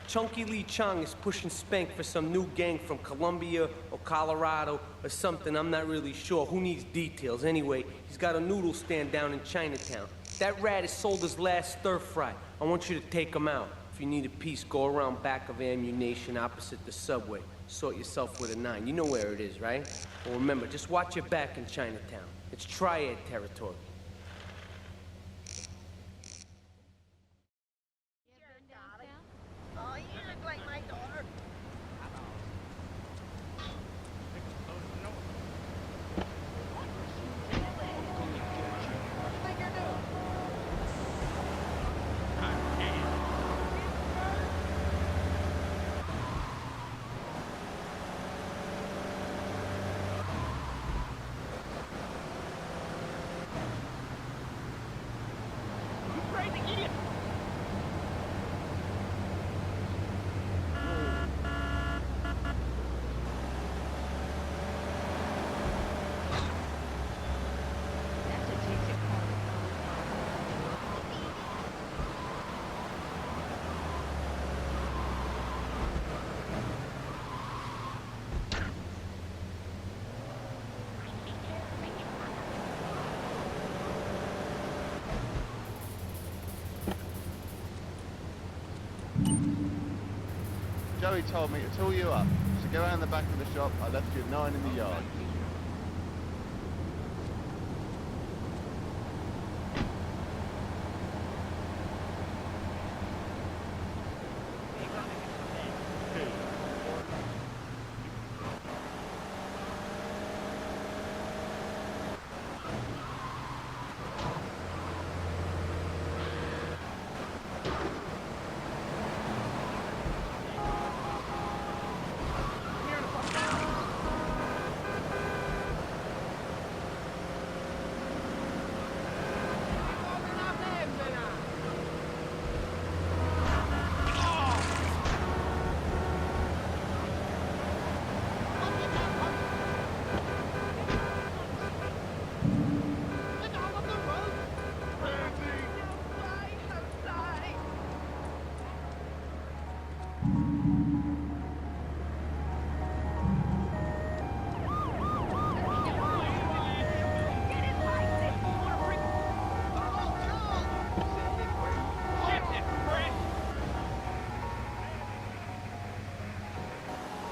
Chunky Lee Chong is pushing Spank for some new gang from Colombia or Colorado or something, I'm not really sure. Who needs details? Anyway, he's got a noodle stand down in Chinatown. That rat has sold his last stir-fry. I want you to take him out. If you need a piece, go around back of Ammunition opposite the subway. Sort yourself with a 9. You know where it is, right? Well, remember, just watch your back in Chinatown. It's triad territory. Joey told me to tool you up, so go around the back of the shop. I left you 9 in the yard.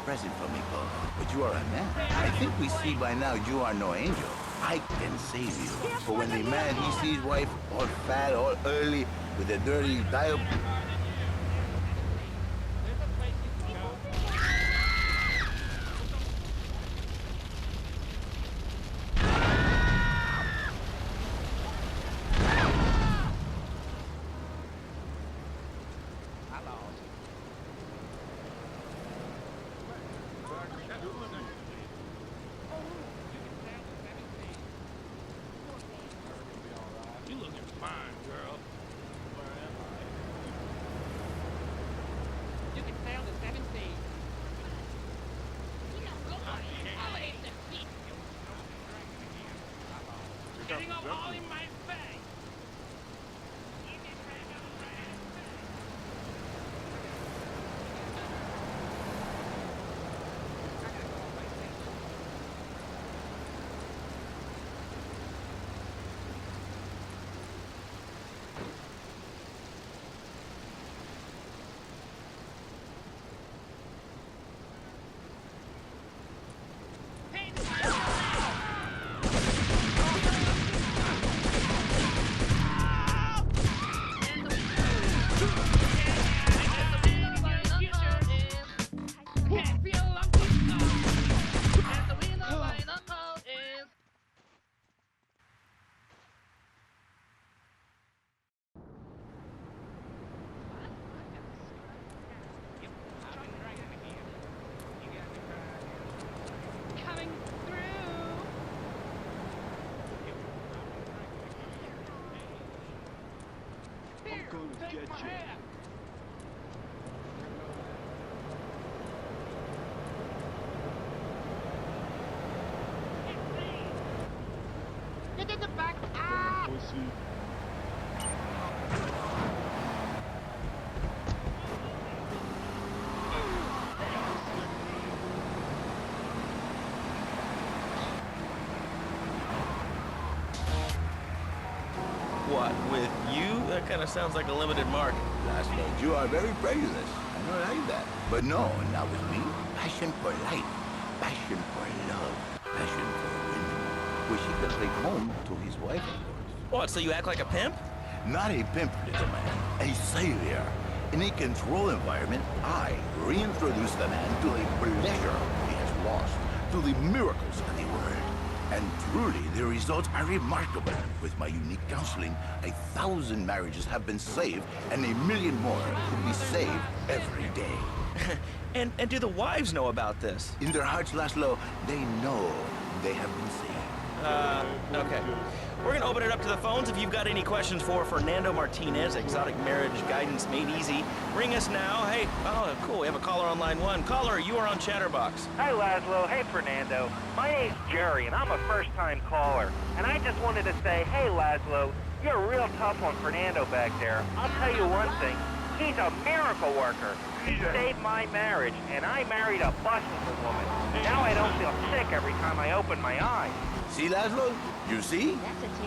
Present for me, Bo, but you are a man. I think we see by now you are no angel. I can save you. But when the man, he sees wife all fat, all early, with a dirty dial... Getting up all in my face! Get you. Get in the back! Ah! What, with you? That kind of sounds like a limited market. Laszlo, you are very prejudiced. I don't like that. But no, not with me. Passion for life. Passion for love. Passion for women. Which he can take home to his wife, of course. What, so you act like a pimp? Not a pimp, little man. A savior. In a controlled environment, I reintroduce the man to the pleasure he has lost, to the miracles of the world. And truly, the results are remarkable. With my unique counseling, 1,000 marriages have been saved, and 1,000,000 more could be saved every day. And do the wives know about this? In their hearts, Laszlo, they know they have been saved. Okay. We're gonna open it up to the phones. If you've got any questions for Fernando Martinez, Exotic Marriage Guidance Made Easy, ring us now. Hey, oh, cool, we have a caller on line 1. Caller, you are on Chatterbox. Hi, Laszlo. Hey, Fernando. My name's Jerry, and I'm a first-time caller. And I just wanted to say, hey, Laszlo, you're real tough on Fernando back there. I'll tell you one thing. He's a miracle worker. He saved my marriage, and I married a busted woman. Now I don't feel sick every time I open my eyes. See, Laszlo? You see?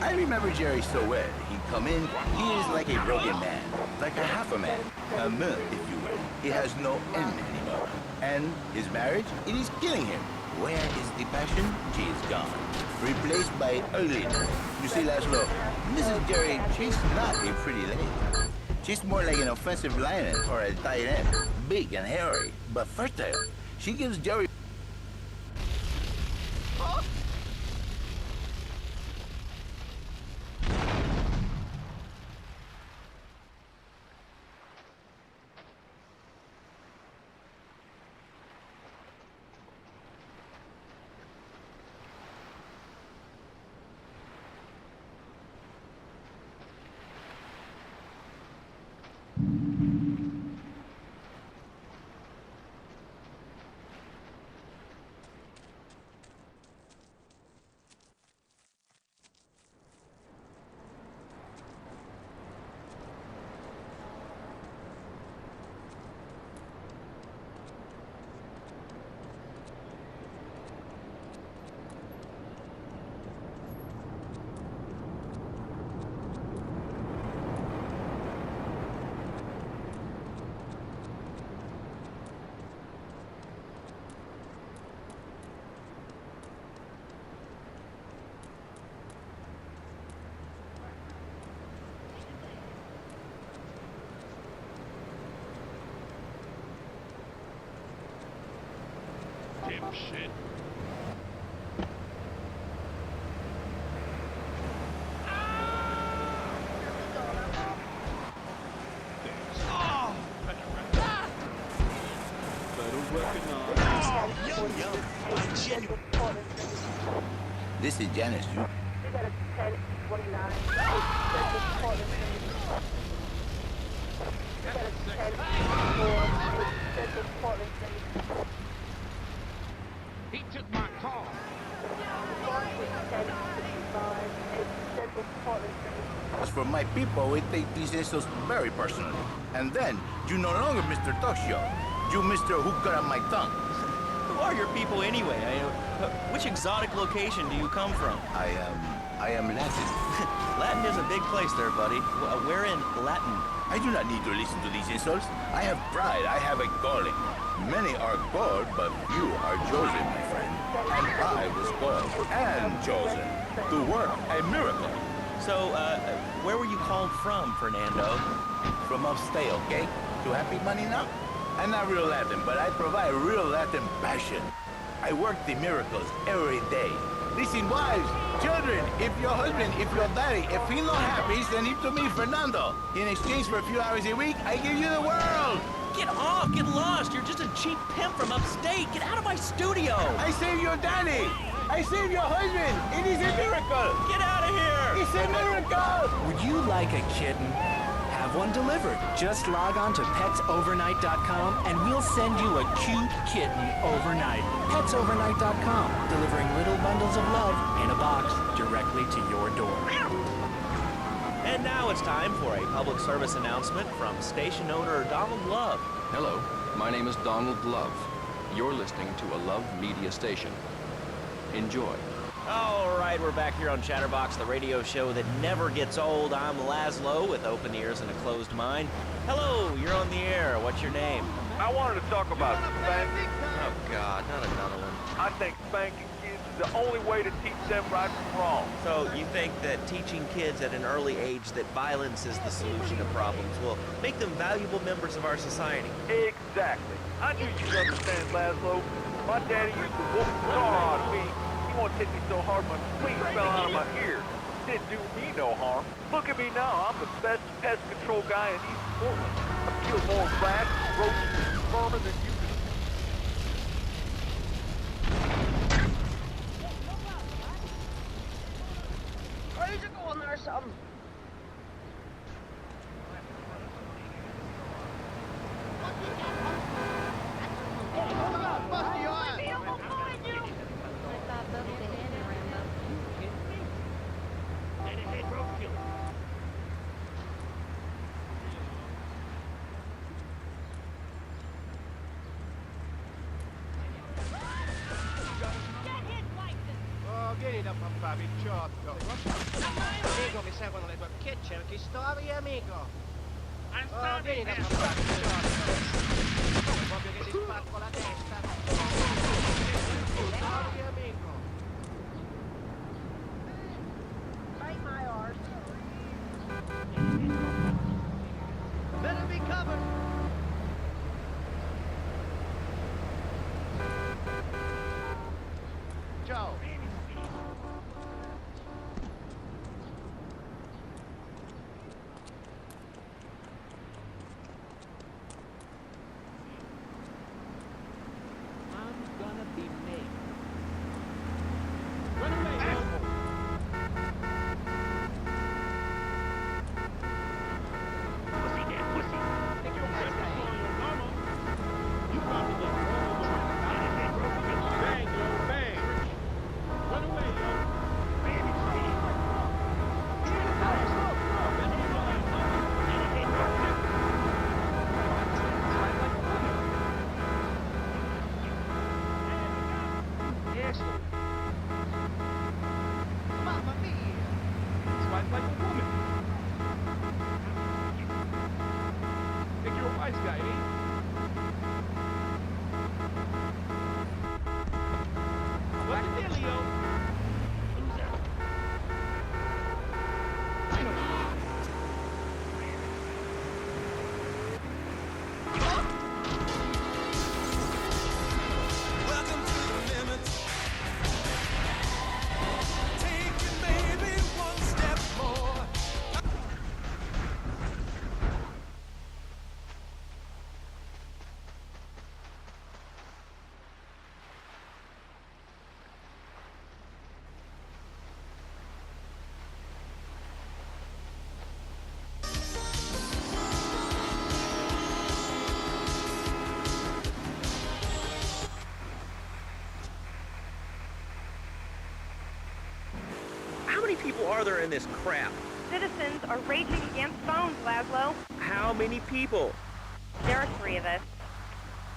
I remember Jerry so well. He'd come in, he is like a broken man, like a half a man, a myth, if you will. He has no end anymore. And his marriage, it is killing him. Where is the passion? She is gone. Replaced by ugliness. You see, Laszlo, Mrs. Jerry, she's not a pretty lady. She's more like an offensive lioness or a tight end. Big and hairy, but fertile. She gives Jerry... Shit. This is Janice. You... He took my car. As for my people, we take these insults very personally. And then, you no longer Mr. Talk Show. You Mr. Who Got On My Tongue. Who are your people anyway? Which exotic location do you come from? I am Latin. Latin is a big place there, buddy. Where in Latin? I do not need to listen to these insults. I have pride. I have a calling. Many are called, but few are chosen, my friend. And I was called and chosen to work a miracle. So, where were you called from, Fernando? From upstate, okay? To happy money now? I'm not real Latin, but I provide real Latin passion. I work the miracles every day. Listen, wives, children, if your husband, if your daddy, if he's not happy, send him to me, Fernando. In exchange for a few hours a week, I give you the world. Get off! Get lost! You're just a cheap pimp from upstate! Get out of my studio! I save your daddy. I save your husband. It is a miracle. Get out of here! It's a miracle. Would you like a kitten? Have one delivered. Just log on to petsovernight.com and we'll send you a cute kitten overnight. Petsovernight.com, delivering little bundles of love in a box directly to your door. And now it's time for a public service announcement from station owner Donald Love. Hello, my name is Donald Love. You're listening to a Love Media station. Enjoy. All right, we're back here on Chatterbox, the radio show that never gets old. I'm Laszlo with open ears and a closed mind. Hello, you're on the air. What's your name? I wanted to talk about spanking. Oh, God, not another one. I think spanking kids is the only way to teach them right from wrong. So you think that teaching kids at an early age that violence is the solution to problems will make them valuable members of our society? Exactly. I knew you'd understand, Laszlo. My daddy used to whoop the tar out of me. He wanted to hit me so hard my spleen fell out of my ear. Didn't do me no harm. Look at me now. I'm the best pest control guy in East Portland. I've killed more rats, roaches, and vermin than you can. Where's it going there, something? Vieni da papà, picciotto. Amico, mi seguono le tue... Che cerchi storie, amico? Vieni da papà, picciotto. Come proprio che ti spacco la testa? Storie, amico. Bite my arse. Better be covered. Joe. Mamma mia! Swipe like a woman. Think you're a wise guy, eh? What's the dealio? Welcome to the limit. Take it, baby, one step more. How many people are there in this crap? Citizens are raging against phones, Laszlo. How many people? There are 3 of us.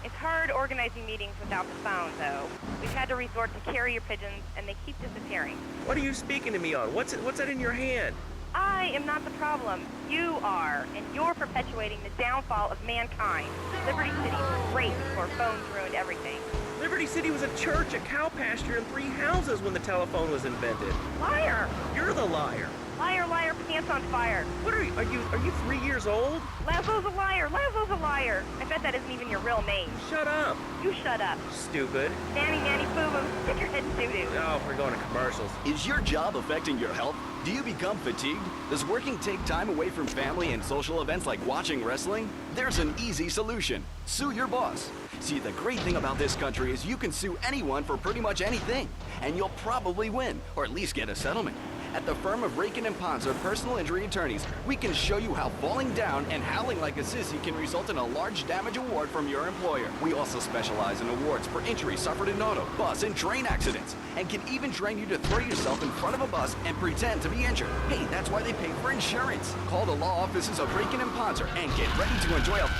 It's hard organizing meetings without the phone, though. We've had to resort to carrier pigeons, and they keep disappearing. What are you speaking to me on? What's that in your hand? I am not the problem. You are, and you're perpetuating the downfall of mankind. Liberty City was great before phones ruined everything. Liberty City was a church, a cow pasture, and 3 houses when the telephone was invented. Liar! You're the liar. Liar, liar, pants on fire. What are you? Are you 3 years old? Laszlo's a liar. Laszlo's a liar. I bet that isn't even your real name. Shut up. You shut up. Stupid. Nanny, nanny, boo-boo. Stick your head in doo-doo. Oh, we're going to commercials. Is your job affecting your health? Do you become fatigued? Does working take time away from family and social events like watching wrestling? There's an easy solution. Sue your boss. See, the great thing about this country is you can sue anyone for pretty much anything, and you'll probably win, or at least get a settlement. At the firm of Rakin & Ponzer Personal Injury Attorneys, we can show you how falling down and howling like a sissy can result in a large damage award from your employer. We also specialize in awards for injuries suffered in auto, bus, and train accidents, and can even train you to throw yourself in front of a bus and pretend to be injured. Hey, that's why they pay for insurance. Call the law offices of Rakin & Ponzer and get ready to enjoy a...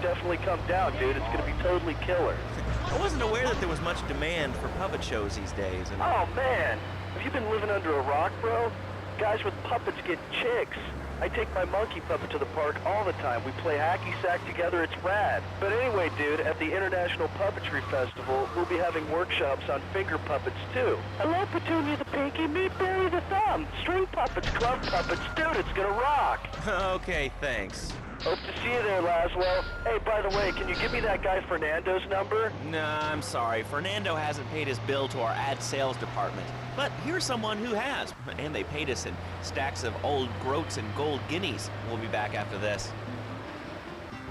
definitely come down, dude. It's gonna be totally killer. I wasn't aware that there was much demand for puppet shows these days. And Oh, man. Have you been living under a rock, bro? Guys with puppets get chicks. I take my monkey puppet to the park all the time. We play hacky sack together. It's rad. But anyway, dude, at the International Puppetry Festival, we'll be having workshops on finger puppets, too. Hello, Petunia the Pinky. Meet Barry the Thumb. String puppets, glove puppets. Dude, it's gonna rock. Okay, thanks. Hope to see you there, Laszlo. Hey, by the way, can you give me that guy Fernando's number? Nah, I'm sorry. Fernando hasn't paid his bill to our ad sales department. But here's someone who has, and they paid us in stacks of old groats and gold guineas. We'll be back after this.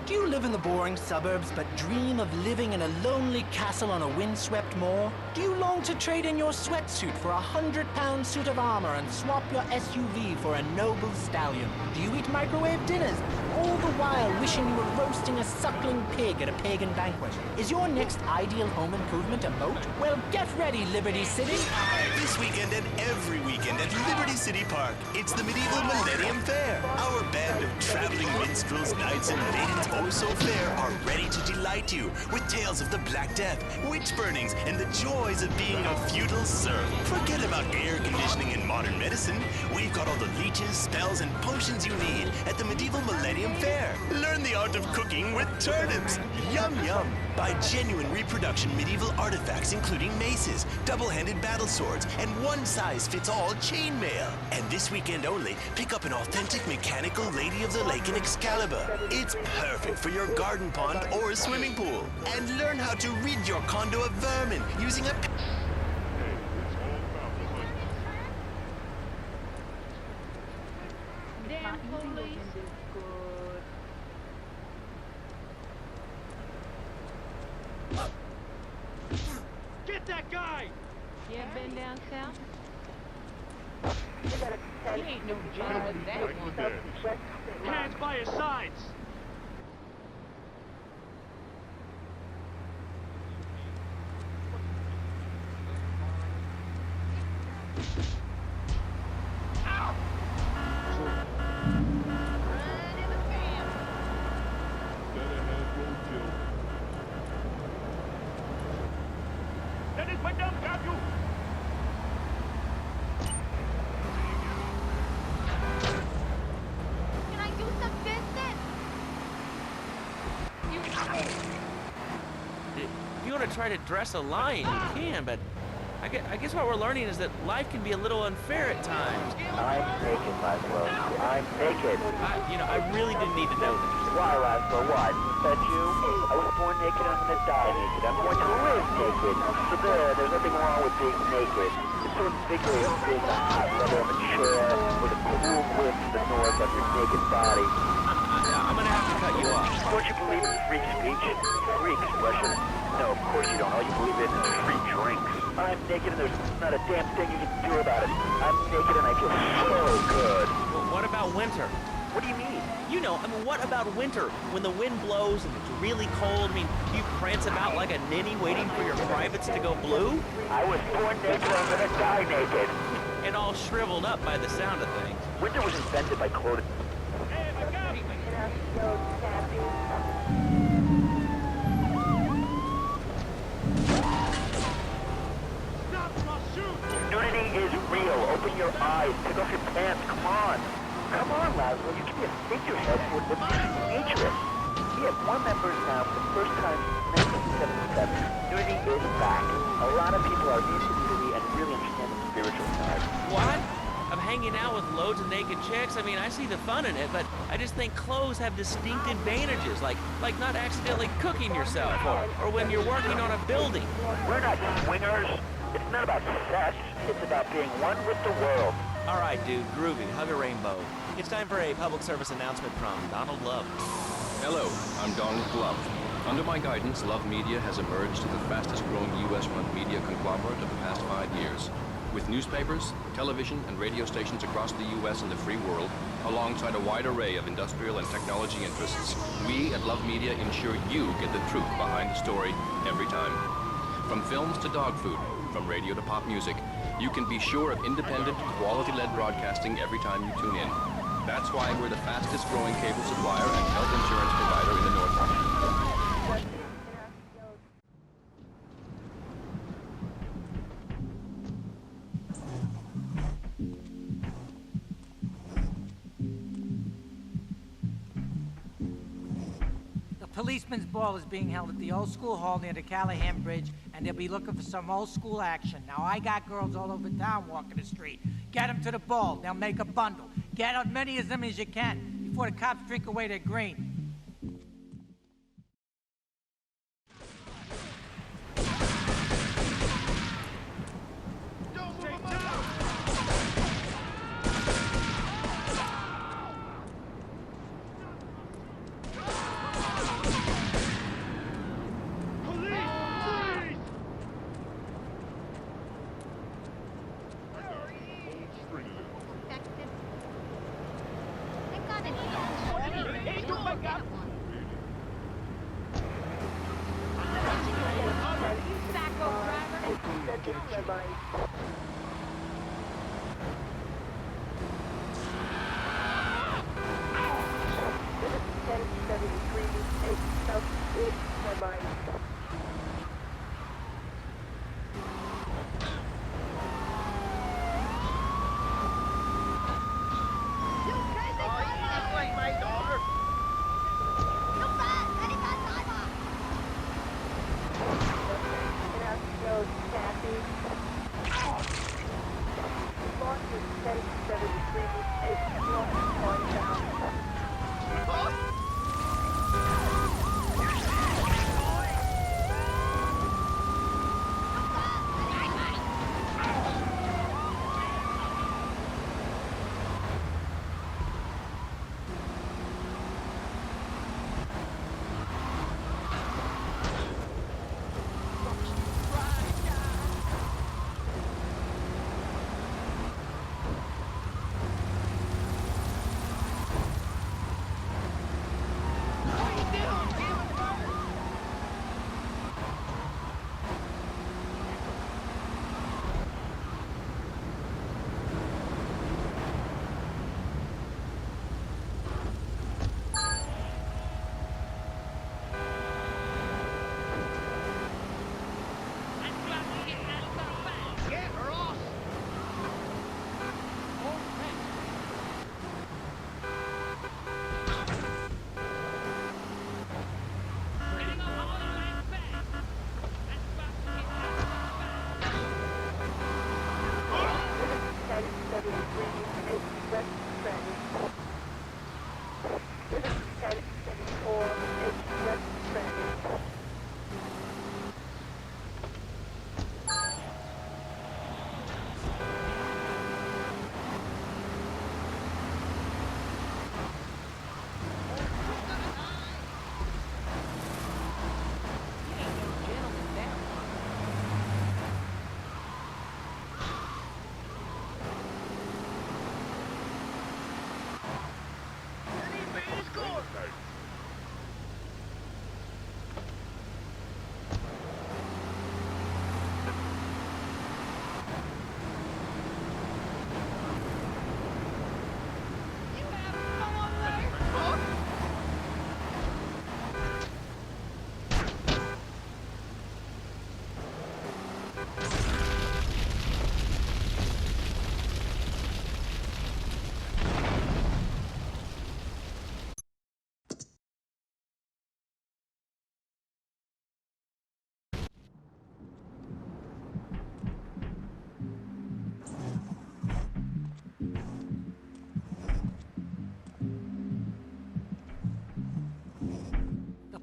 Do you live in the boring suburbs but dream of living in a lonely castle on a windswept moor? Do you long to trade in your sweatsuit for a 100-pound suit of armor and swap your SUV for a noble stallion? Do you eat microwave dinners, all the while wishing you were roasting a suckling pig at a pagan banquet? Is your next ideal home improvement a moat? Well, get ready, Liberty City! This weekend and every weekend at Liberty City Park, it's the Medieval Millennium Fair. Our band of traveling minstrels, knights, and maidens oh so fair are ready to delight you with tales of the Black Death, witch burnings, and the joys of being a feudal serf. Forget about air conditioning and modern medicine. We've got all the leeches, spells, and potions you need at the Medieval Millennium Fair. Learn the art of cooking with turnips. Yum yum. Buy genuine reproduction medieval artifacts including maces, double-handed battle swords, and one-size-fits-all chainmail. And this weekend only, pick up an authentic mechanical Lady of the Lake in Excalibur. It's perfect for your garden pond or a swimming pool. And learn how to rid your condo of vermin using a... Damn police. Get that guy! You ever been down south? He ain't no gentleman, that one. Hands by your sides! Dennis, my dumb got you! Can I do some business? If you want to try to dress a lion, you can, but I guess what we're learning is that life can be a little unfair at times. I'm naked, Laszlo. I'm naked. I really didn't need to know that. Why, Laszlo? Why? That you? I was born naked, I'm gonna die naked. I'm going to live naked. So there's nothing wrong with being naked. It's so invigorating being the hot leather of a chair with a cool wind to the north of your naked body. I'm gonna have to cut you off. Don't you believe in free speech? Free expression? No, of course you don't. All you believe in is free drinks. I'm naked and there's not a damn thing you can do about it. I'm naked and I feel so good. Well, what about winter? What do you mean? What about winter? When the wind blows and it's really cold, do you prance about like a ninny waiting for your privates to go blue? I was born naked, I'm gonna die naked. And all shriveled up by the sound of things. Winter was invented by clothing. Nudity is real. Open your eyes. Take off your pants. Come on. Come on, Laszlo. You can be a figurehead for the dangerous. We have more members now for the first time since 1977. Nudity is back. A lot of people are into nudity and really understand the spiritual side. What? Of hanging out with loads of naked chicks? I see the fun in it, but I just think clothes have distinct advantages, like not accidentally cooking yourself, or when you're working on a building. We're not swingers. It's not about sex. It's about being one with the world. All right, dude, groovy. Hug a rainbow. It's time for a public service announcement from Donald Love. Hello, I'm Donald Love. Under my guidance, Love Media has emerged as the fastest-growing U.S.-run media conglomerate of the past 5 years. With newspapers, television, and radio stations across the U.S. and the free world, alongside a wide array of industrial and technology interests, we at Love Media ensure you get the truth behind the story every time. From films to dog food, from radio to pop music, you can be sure of independent, quality-led broadcasting every time you tune in. That's why we're the fastest growing cable supplier and health insurance provider in the North. The policeman's ball is being held at the old school hall near the Callahan Bridge, and they'll be looking for some old school action. Now, I got girls all over town walking the street. Get them to the ball. They'll make a bundle. Get as many of them as you can before the cops drink away their green.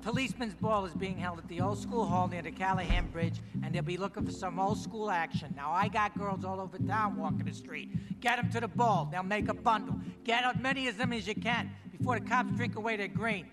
Policeman's ball is being held at the old school hall near the Callahan Bridge, and they'll be looking for some old school action. Now, I got girls all over town walking the street. Get them to the ball. They'll make a bundle. Get as many of them as you can before the cops drink away their green.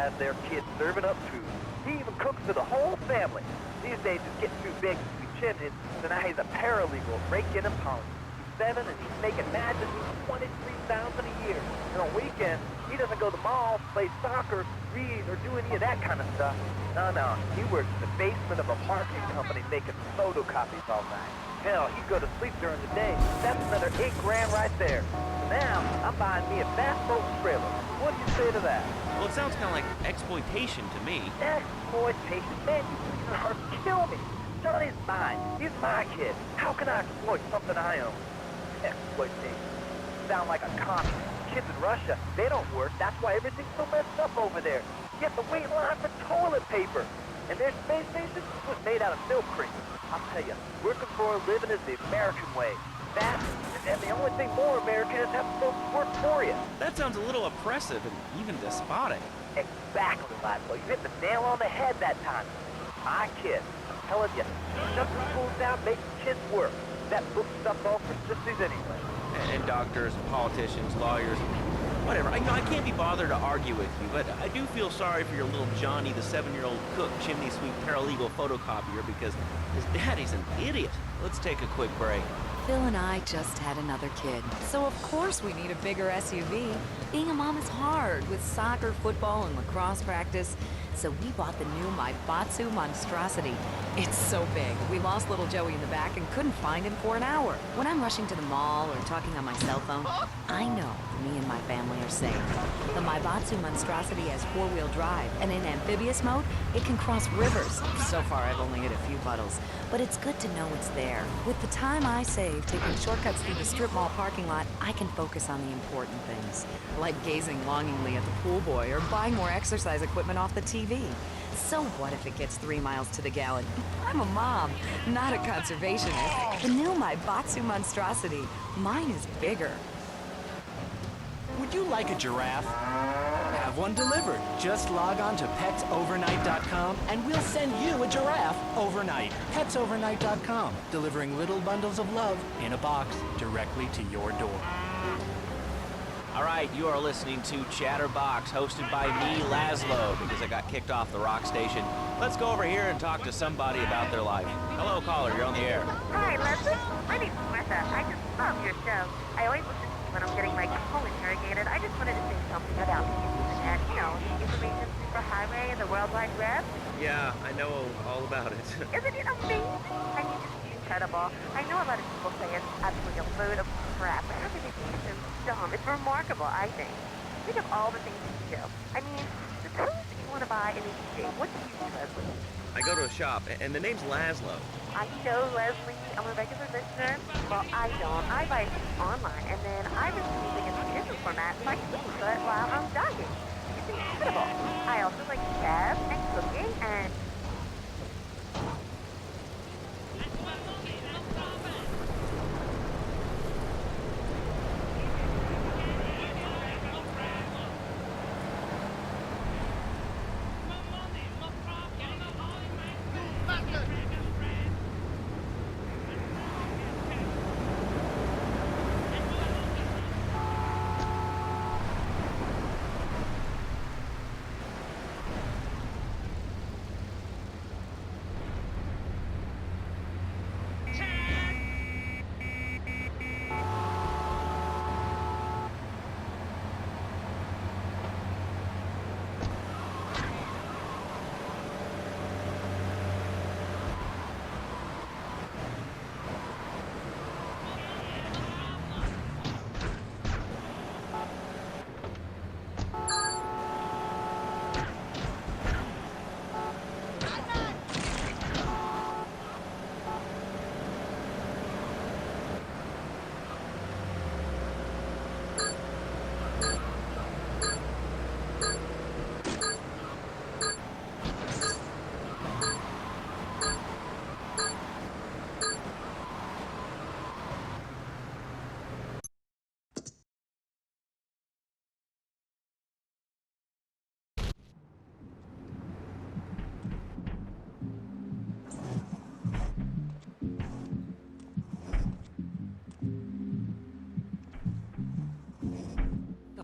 has their kids serving up food. He even cooks for the whole family. These days he's getting too big to be chimneyed, so now he's a paralegal, break-in and pound. He's 7 and he's making magic $23,000 a year. And on weekends, he doesn't go to the mall, play soccer, read, or do any of that kind of stuff. No, he works in the basement of a marketing company making photocopies all night. Hell, he'd go to sleep during the day. That's another $8 grand right there. So now, I'm buying me a fast boat trailer. What'd you say to that? Well, it sounds kind of like exploitation to me. Exploitation? Man, you are kill me. Johnny's mine. He's my kid. How can I exploit something I own? Exploitation. Sound like a communist. Kids in Russia, they don't work. That's why everything's so messed up over there. Get the wait line for toilet paper. And their space station was made out of milk cream. I'll tell you, working for a living is the American way. That, and the only thing more American is having folks work for you. That sounds a little oppressive and even despotic. Exactly, Laszlo. You hit the nail on the head that time. My kid, I'm telling you, shut the schools down, make the kids work. That book stuff all for sissies anyway. And doctors, and politicians, lawyers, whatever. I can't be bothered to argue with you, but I do feel sorry for your little Johnny, the 7-year-old cook, chimney sweep, paralegal photocopier, because his daddy's an idiot. Let's take a quick break. Phil and I just had another kid, so of course we need a bigger SUV. Being a mom is hard with soccer, football, and lacrosse practice. So we bought the new Maibatsu Monstrosity. It's so big, we lost little Joey in the back and couldn't find him for an hour. When I'm rushing to the mall or talking on my cell phone, I know me and my family are safe. The Maibatsu Monstrosity has 4-wheel drive, and in amphibious mode, it can cross rivers. So far, I've only hit a few puddles, but it's good to know it's there. With the time I save taking shortcuts through the strip mall parking lot, I can focus on the important things, like gazing longingly at the pool boy or buying more exercise equipment off the TV. So what if it gets 3 miles to the gallon? I'm a mom, not a conservationist. The new Maibatsu Monstrosity. Mine is bigger. Would you like a giraffe? Have one delivered. Just log on to petsovernight.com and we'll send you a giraffe overnight. Petsovernight.com, delivering little bundles of love in a box directly to your door. All right, you are listening to Chatterbox, hosted by me, Laszlo, because I got kicked off the rock station. Let's go over here and talk to somebody about their life. Hello, caller, you're on the air. Hi, Leslie. My name's Martha. I just love your show. I always listen to you when I'm getting my home interrogated. I just wanted to say something about the internet. You know, the information superhighway and the World Wide Web. Yeah, I know all about it. Isn't it amazing? I mean, it's incredible. I know a lot of people say it's absolutely a load of crap, but how can they be so dumb? It's remarkable, I think. Think of all the things you do. I mean, suppose you want to buy an ECG. What do you do, Leslie? I go to a shop, and the name's Laszlo. I know, Leslie. I'm a regular listener. Well, I don't. I buy things online, and then I receive it in digital format so I can listen to it while I'm jogging. It's incredible. I also like chess and cooking and...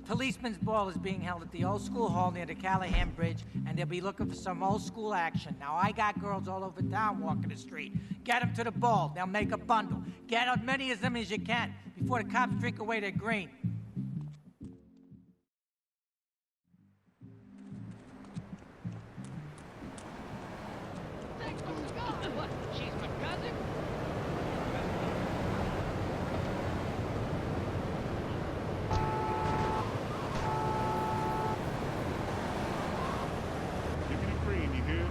policeman's ball is being held at the old school hall near the Callahan Bridge, and they'll be looking for some old school action. Now, I got girls all over town walking the street. Get them to the ball. They'll make a bundle. Get as many of them as you can before the cops drink away their green. What? She's my cousin? Give me the green, you hear?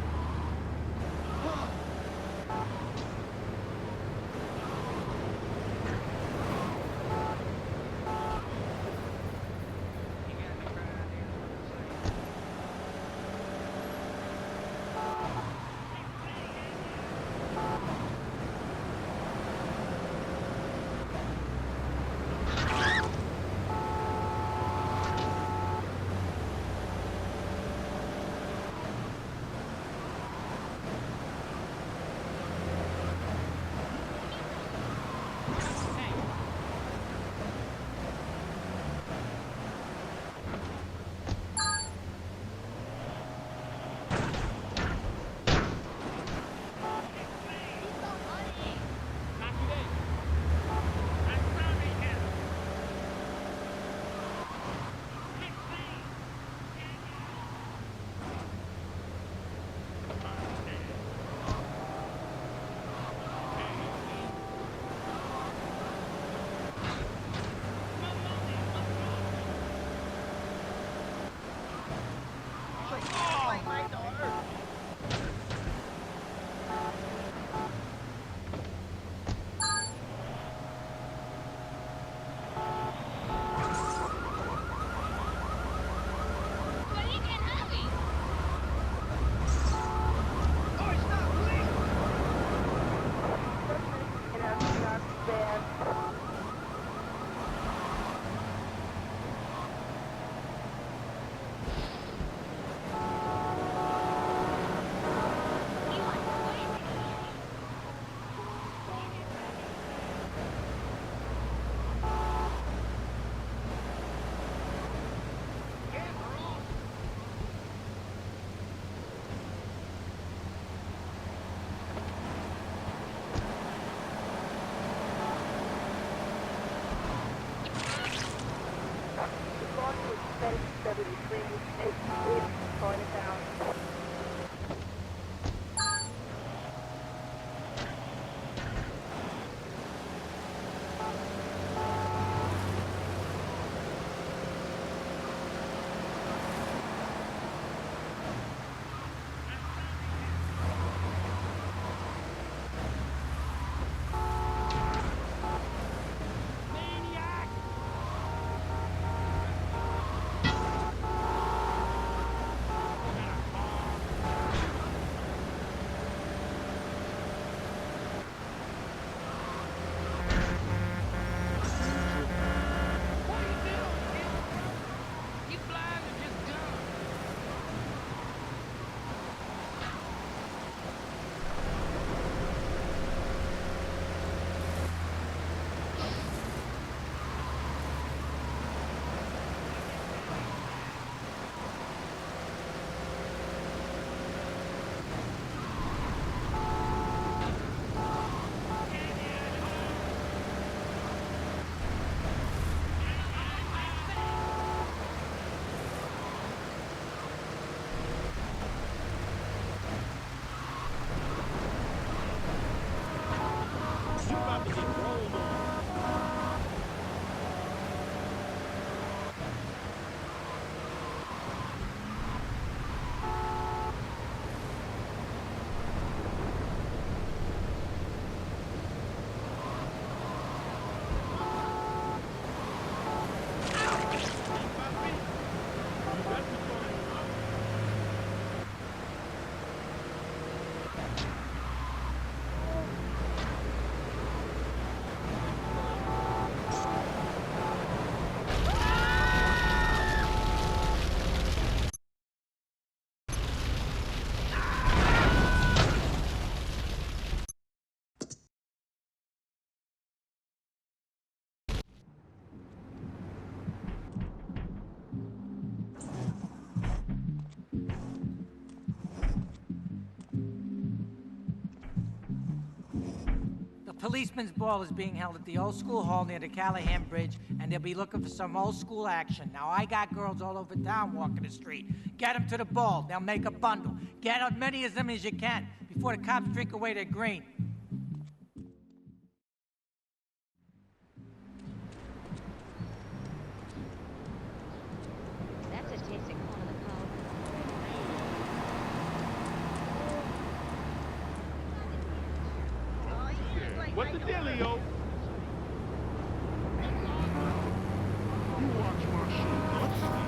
policeman's ball is being held at the old school hall near the Callahan Bridge, and they'll be looking for some old school action. Now, I got girls all over town walking the street. Get them to the ball. They'll make a bundle. Get as many of them as you can before the cops drink away their green. That's a tasty corn of the cob. What's the dealio? You watch my shoe, don't steal.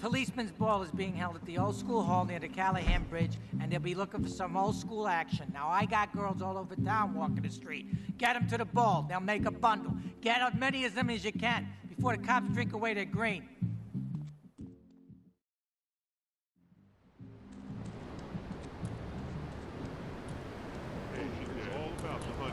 Policeman's ball is being held at the old school hall near the Callahan Bridge, and they'll be looking for some old school action. Now, I got girls all over town walking the street. Get them to the ball. They'll make a bundle. Get as many of them as you can before the cops drink away their green. It's all about the money.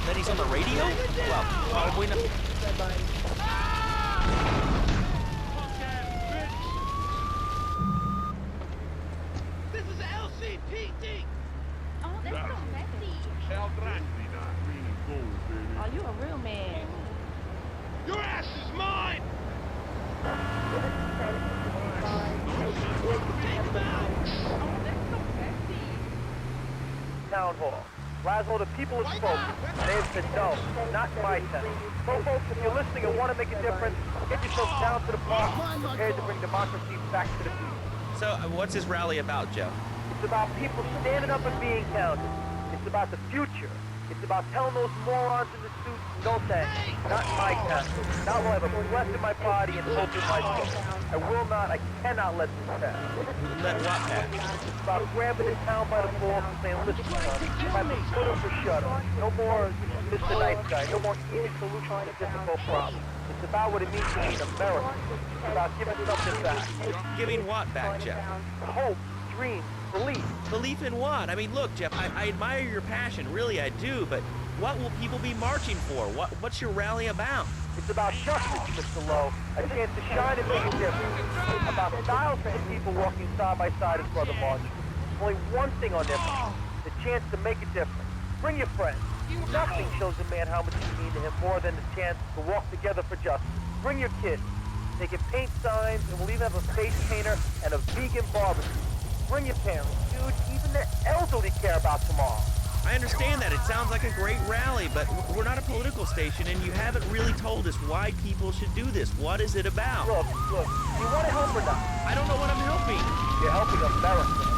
That he's on the radio? Well, probably not. This is LCPD! Oh, that's so messy. Oh, you a real man. Your ass is mine! Town Hall. Laszlo, the people have spoken. They have said no, not my town. So folks, if you're listening and want to make a difference, get yourself down to the park, prepared to bring democracy back to the people. So, what's this rally about, Joe? It's about people standing up and being counted. It's about the future. It's about telling those morons in the suits, no thanks, not my town. Now will I have a breath in my body and hope in my soul. I will not, I cannot let this pass. Let what pass? It's about grabbing the town by the balls and saying, listen, son, time to put up or shut up. No more Mr. Nice Guy, no more easy solution to difficult problems. It's about what it means to be an American. It's about giving something back. Giving what back, Jeff? Hope, dreams, belief. Belief in what? I mean, look, Jeff, I admire your passion, really I do, but what will people be marching for? What's your rally about? It's about justice, Mr. Lowe. A chance to shine and make a difference. About thousands of people walking side by side as Brother March. Only one thing on their mind, the chance to make a difference. Bring your friends. Nothing shows a man how much you mean to him more than the chance to walk together for justice. Bring your kids. They can paint signs, and we'll even have a face painter and a vegan barbecue. Bring your parents, dude. Even the elderly care about tomorrow. I understand that. It sounds like a great rally, but we're not a political station, and you haven't really told us why people should do this. What is it about? Look, you want to help or not? I don't know what I'm helping. You're helping America.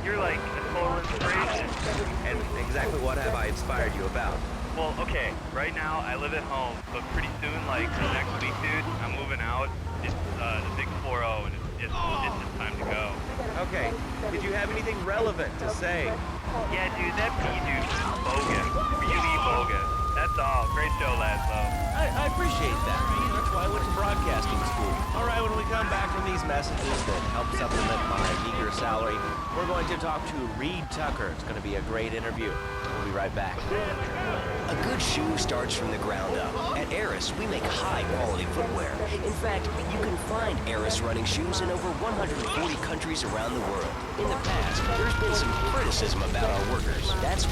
You're like a total inspiration. And exactly what have I inspired you about? Well, okay, right now I live at home, but pretty soon, like next week, dude, I'm moving out. It's the big 4-0, and it's just time to go. Okay, did you have anything relevant to say? Yeah, dude, that dude is bogus. Really bogus. That's all. Great show, Laszlo. I appreciate that. That's why I went to broadcasting school. All right, when we come back from these messages that help supplement my meager salary, we're going to talk to Reed Tucker. It's going to be a great interview. We'll be right back. A good shoe starts from the ground up. At Eris, we make high-quality footwear. In fact, you can find Eris running shoes in over 140 countries around the world. In the past, there's been some criticism about our workers. That's